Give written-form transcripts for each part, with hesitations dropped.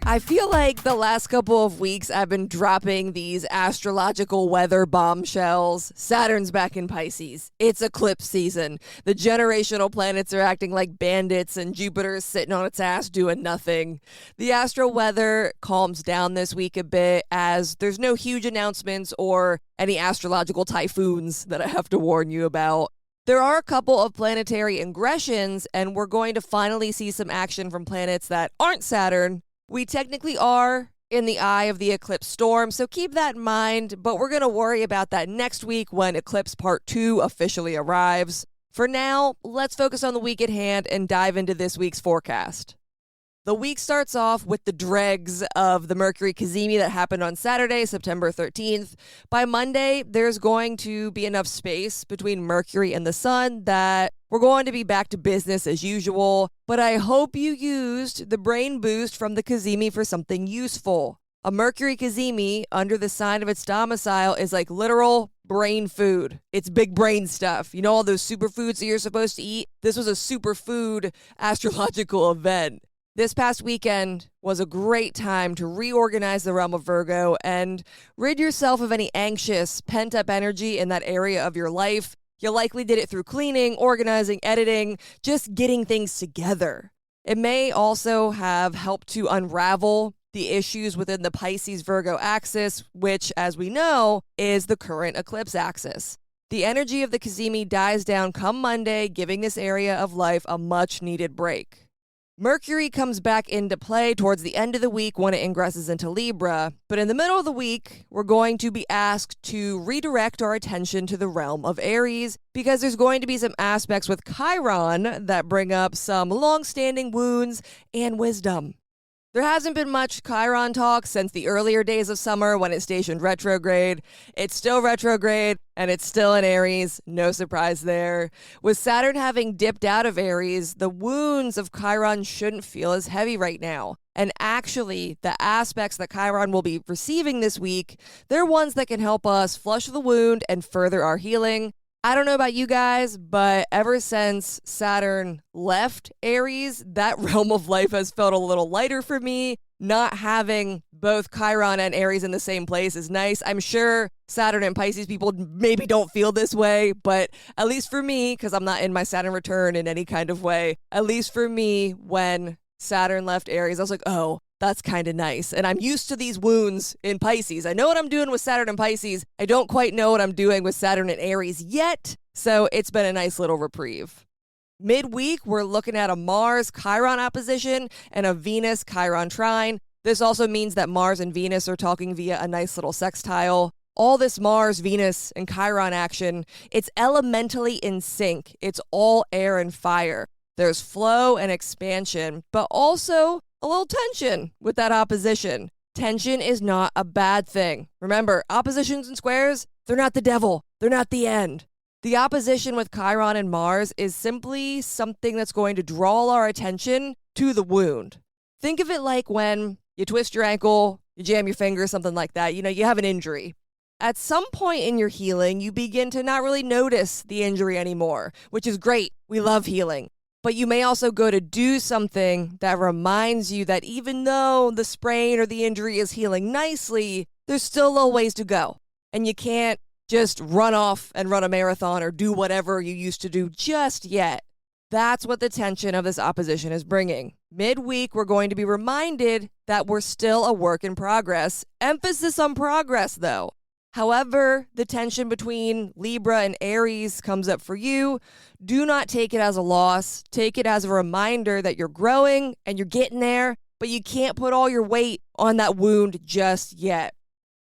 I feel like the last couple of weeks I've been dropping these astrological weather bombshells. Saturn's back in Pisces. It's eclipse season. The generational planets are acting like bandits and Jupiter's sitting on its ass doing nothing. The astro weather calms down this week a bit as there's no huge announcements or any astrological typhoons that I have to warn you about. There are a couple of planetary ingressions, and we're going to finally see some action from planets that aren't Saturn. We technically are in the eye of the eclipse storm, so keep that in mind, but we're going to worry about that next week when Eclipse Part 2 officially arrives. For now, let's focus on the week at hand and dive into this week's forecast. The week starts off with the dregs of the Mercury cazimi that happened on Saturday, September 13th. By Monday, there's going to be enough space between Mercury and the Sun that we're going to be back to business as usual. But I hope you used the brain boost from the cazimi for something useful. A Mercury cazimi under the sign of its domicile is like literal brain food. It's big brain stuff. You know all those superfoods that you're supposed to eat? This was a superfood astrological event. This past weekend was a great time to reorganize the realm of Virgo and rid yourself of any anxious, pent-up energy in that area of your life. You likely did it through cleaning, organizing, editing, just getting things together. It may also have helped to unravel the issues within the Pisces-Virgo axis, which, as we know, is the current eclipse axis. The energy of the cazimi dies down come Monday, giving this area of life a much-needed break. Mercury comes back into play towards the end of the week when it ingresses into Libra, but in the middle of the week, we're going to be asked to redirect our attention to the realm of Aries because there's going to be some aspects with Chiron that bring up some long-standing wounds and wisdom. There hasn't been much Chiron talk since the earlier days of summer when it stationed retrograde. It's still retrograde, and it's still in Aries. No surprise there. With Saturn having dipped out of Aries, the wounds of Chiron shouldn't feel as heavy right now. And actually, the aspects that Chiron will be receiving this week, they're ones that can help us flush the wound and further our healing. I don't know about you guys, but ever since Saturn left Aries, that realm of life has felt a little lighter for me. Not having both Chiron and Aries in the same place is nice. I'm sure Saturn and Pisces people maybe don't feel this way, but at least for me, because I'm not in my Saturn return in any kind of way, at least for me, when Saturn left Aries, I was like, oh, that's kind of nice. And I'm used to these wounds in Pisces. I know what I'm doing with Saturn and Pisces. I don't quite know what I'm doing with Saturn and Aries yet. So it's been a nice little reprieve. Midweek, we're looking at a Mars-Chiron opposition and a Venus-Chiron trine. This also means that Mars and Venus are talking via a nice little sextile. All this Mars, Venus, and Chiron action, it's elementally in sync. It's all air and fire. There's flow and expansion, but also a little tension with that opposition. Tension is not a bad thing. Remember, oppositions and squares, they're not the devil. They're not the end. The opposition with Chiron and Mars is simply something that's going to draw our attention to the wound. Think of it like when you twist your ankle, you jam your finger, something like that. You know, you have an injury. At some point in your healing, you begin to not really notice the injury anymore, which is great. We love healing. But you may also go to do something that reminds you that even though the sprain or the injury is healing nicely, there's still a little ways to go. And you can't just run off and run a marathon or do whatever you used to do just yet. That's what the tension of this opposition is bringing. Midweek, we're going to be reminded that we're still a work in progress. Emphasis on progress, though. However, the tension between Libra and Aries comes up for you. Do not take it as a loss. Take it as a reminder that you're growing and you're getting there, but you can't put all your weight on that wound just yet.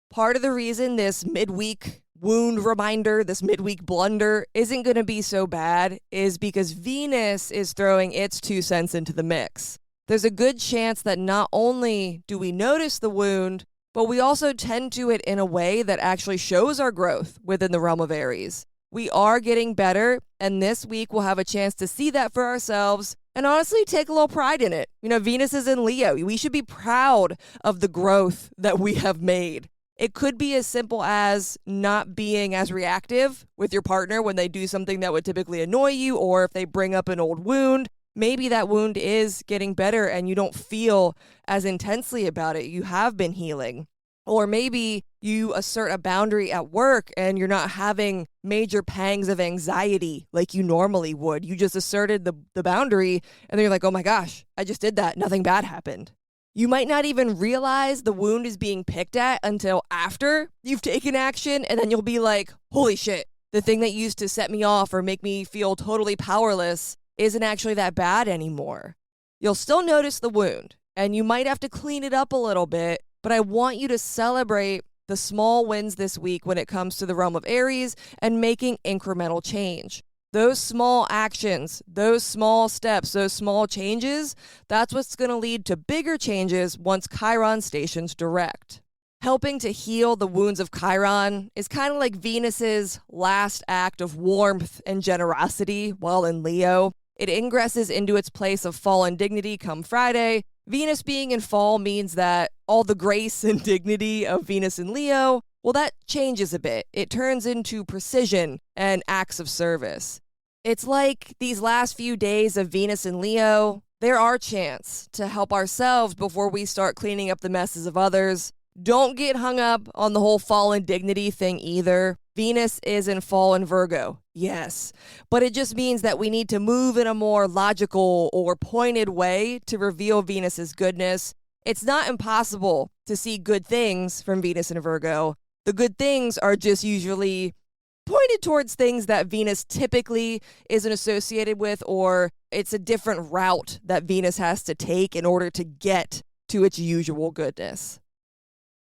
Part of the reason this midweek wound reminder, this midweek blunder isn't going to be so bad is because Venus is throwing its 2 cents into the mix. There's a good chance that not only do we notice the wound, but we also tend to it in a way that actually shows our growth within the realm of Aries. We are getting better, and this week we'll have a chance to see that for ourselves and honestly take a little pride in it. You know, Venus is in Leo. We should be proud of the growth that we have made. It could be as simple as not being as reactive with your partner when they do something that would typically annoy you, or if they bring up an old wound. Maybe that wound is getting better and you don't feel as intensely about it. You have been healing. Or maybe you assert a boundary at work and you're not having major pangs of anxiety like you normally would. You just asserted the boundary and then you're like, oh my gosh, I just did that. Nothing bad happened. You might not even realize the wound is being picked at until after you've taken action, and then you'll be like, holy shit, the thing that used to set me off or make me feel totally powerless isn't actually that bad anymore. You'll still notice the wound, and you might have to clean it up a little bit, but I want you to celebrate the small wins this week when it comes to the realm of Aries and making incremental change. Those small actions, those small steps, those small changes, that's what's going to lead to bigger changes once Chiron stations direct. Helping to heal the wounds of Chiron is kind of like Venus's last act of warmth and generosity while in Leo. It ingresses into its place of fallen dignity come Friday. Venus being in fall means that all the grace and dignity of Venus in Leo, well, that changes a bit. It turns into precision and acts of service. It's like these last few days of Venus in Leo, they're our chance to help ourselves before we start cleaning up the messes of others. Don't get hung up on the whole fallen dignity thing either. Venus is in fall in Virgo, yes, but it just means that we need to move in a more logical or pointed way to reveal Venus's goodness. It's not impossible to see good things from Venus in Virgo. The good things are just usually pointed towards things that Venus typically isn't associated with, or it's a different route that Venus has to take in order to get to its usual goodness.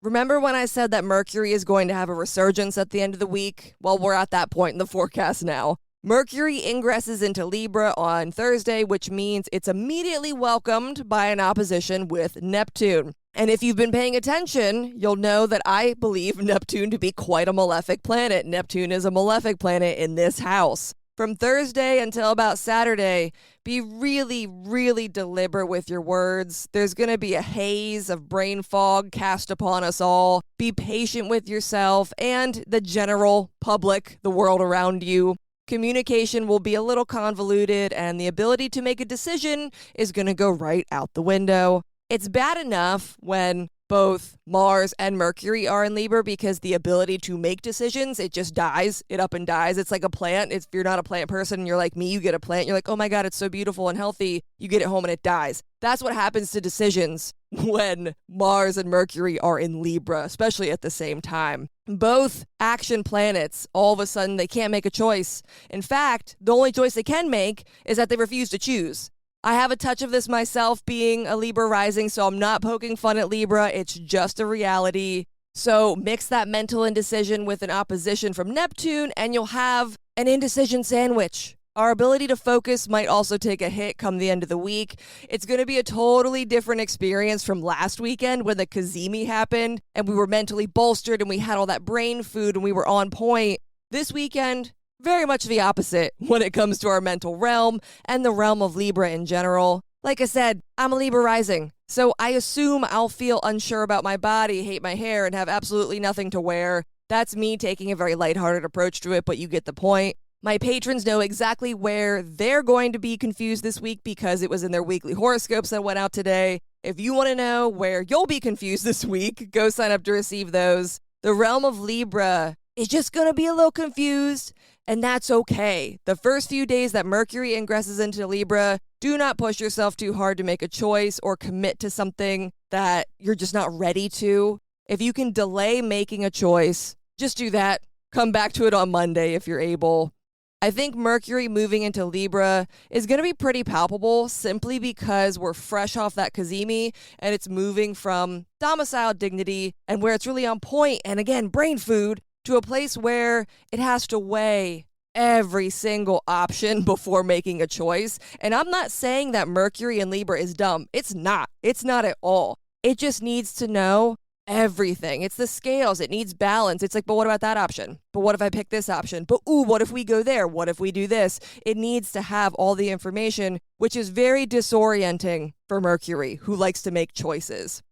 Remember when I said that Mercury is going to have a resurgence at the end of the week? Well, we're at that point in the forecast now. Mercury ingresses into Libra on Thursday, which means it's immediately welcomed by an opposition with Neptune. And if you've been paying attention, you'll know that I believe Neptune to be quite a malefic planet. Neptune is a malefic planet in this house. From Thursday until about Saturday, be really, really deliberate with your words. There's going to be a haze of brain fog cast upon us all. Be patient with yourself and the general public, the world around you. Communication will be a little convoluted, and the ability to make a decision is going to go right out the window. It's bad enough when both Mars and Mercury are in Libra because the ability to make decisions, it just dies. It up and dies. It's like a plant. If you're not a plant person and you're like me, you get a plant. You're like, oh my God, it's so beautiful and healthy. You get it home and it dies. That's what happens to decisions when Mars and Mercury are in Libra, especially at the same time. Both action planets, all of a sudden, they can't make a choice. In fact, the only choice they can make is that they refuse to choose. I have a touch of this myself being a Libra rising, so I'm not poking fun at Libra. It's just a reality. So mix that mental indecision with an opposition from Neptune, and you'll have an indecision sandwich. Our ability to focus might also take a hit come the end of the week. It's going to be a totally different experience from last weekend when the Cazimi happened, and we were mentally bolstered, and we had all that brain food, and we were on point. This weekend, very much the opposite when it comes to our mental realm and the realm of Libra in general. Like I said, I'm a Libra rising, so I assume I'll feel unsure about my body, hate my hair, and have absolutely nothing to wear. That's me taking a very lighthearted approach to it, but you get the point. My patrons know exactly where they're going to be confused this week because it was in their weekly horoscopes that went out today. If you want to know where you'll be confused this week, go sign up to receive those. The realm of Libra is just going to be a little confused, and that's okay. The first few days that Mercury ingresses into Libra, do not push yourself too hard to make a choice or commit to something that you're just not ready to. If you can delay making a choice, just do that. Come back to it on Monday if you're able. I think Mercury moving into Libra is going to be pretty palpable simply because we're fresh off that Cazimi and it's moving from domicile dignity and where it's really on point and again, brain food to a place where it has to weigh every single option before making a choice. And I'm not saying that Mercury in Libra is dumb. It's not. It's not at all. It just needs to know everything. It's the scales. It needs balance. It's like, but what about that option? But what if I pick this option? But what if we go there? What if we do this? It needs to have all the information, which is very disorienting for Mercury, who likes to make choices.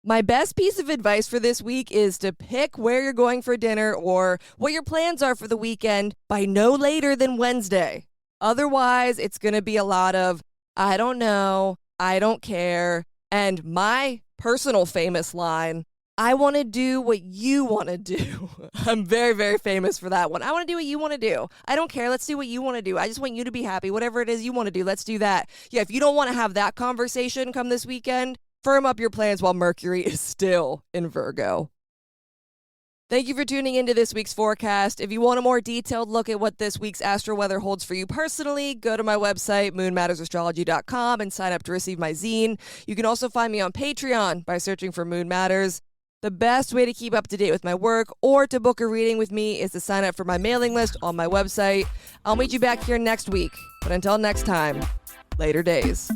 My best piece of advice for this week is to pick where you're going for dinner or what your plans are for the weekend by no later than Wednesday. Otherwise, it's going to be a lot of, I don't know, I don't care, and my personal famous line, I want to do what you want to do. I'm very, very famous for that one. I want to do what you want to do. I don't care. Let's do what you want to do. I just want you to be happy. Whatever it is you want to do, let's do that. Yeah, if you don't want to have that conversation come this weekend, firm up your plans while Mercury is still in Virgo. Thank you for tuning into this week's forecast. If you want a more detailed look at what this week's astro weather holds for you personally, go to my website, moonmattersastrology.com, and sign up to receive my zine. You can also find me on Patreon by searching for Moon Matters. The best way to keep up to date with my work or to book a reading with me is to sign up for my mailing list on my website. I'll meet you back here next week. But until next time, later days.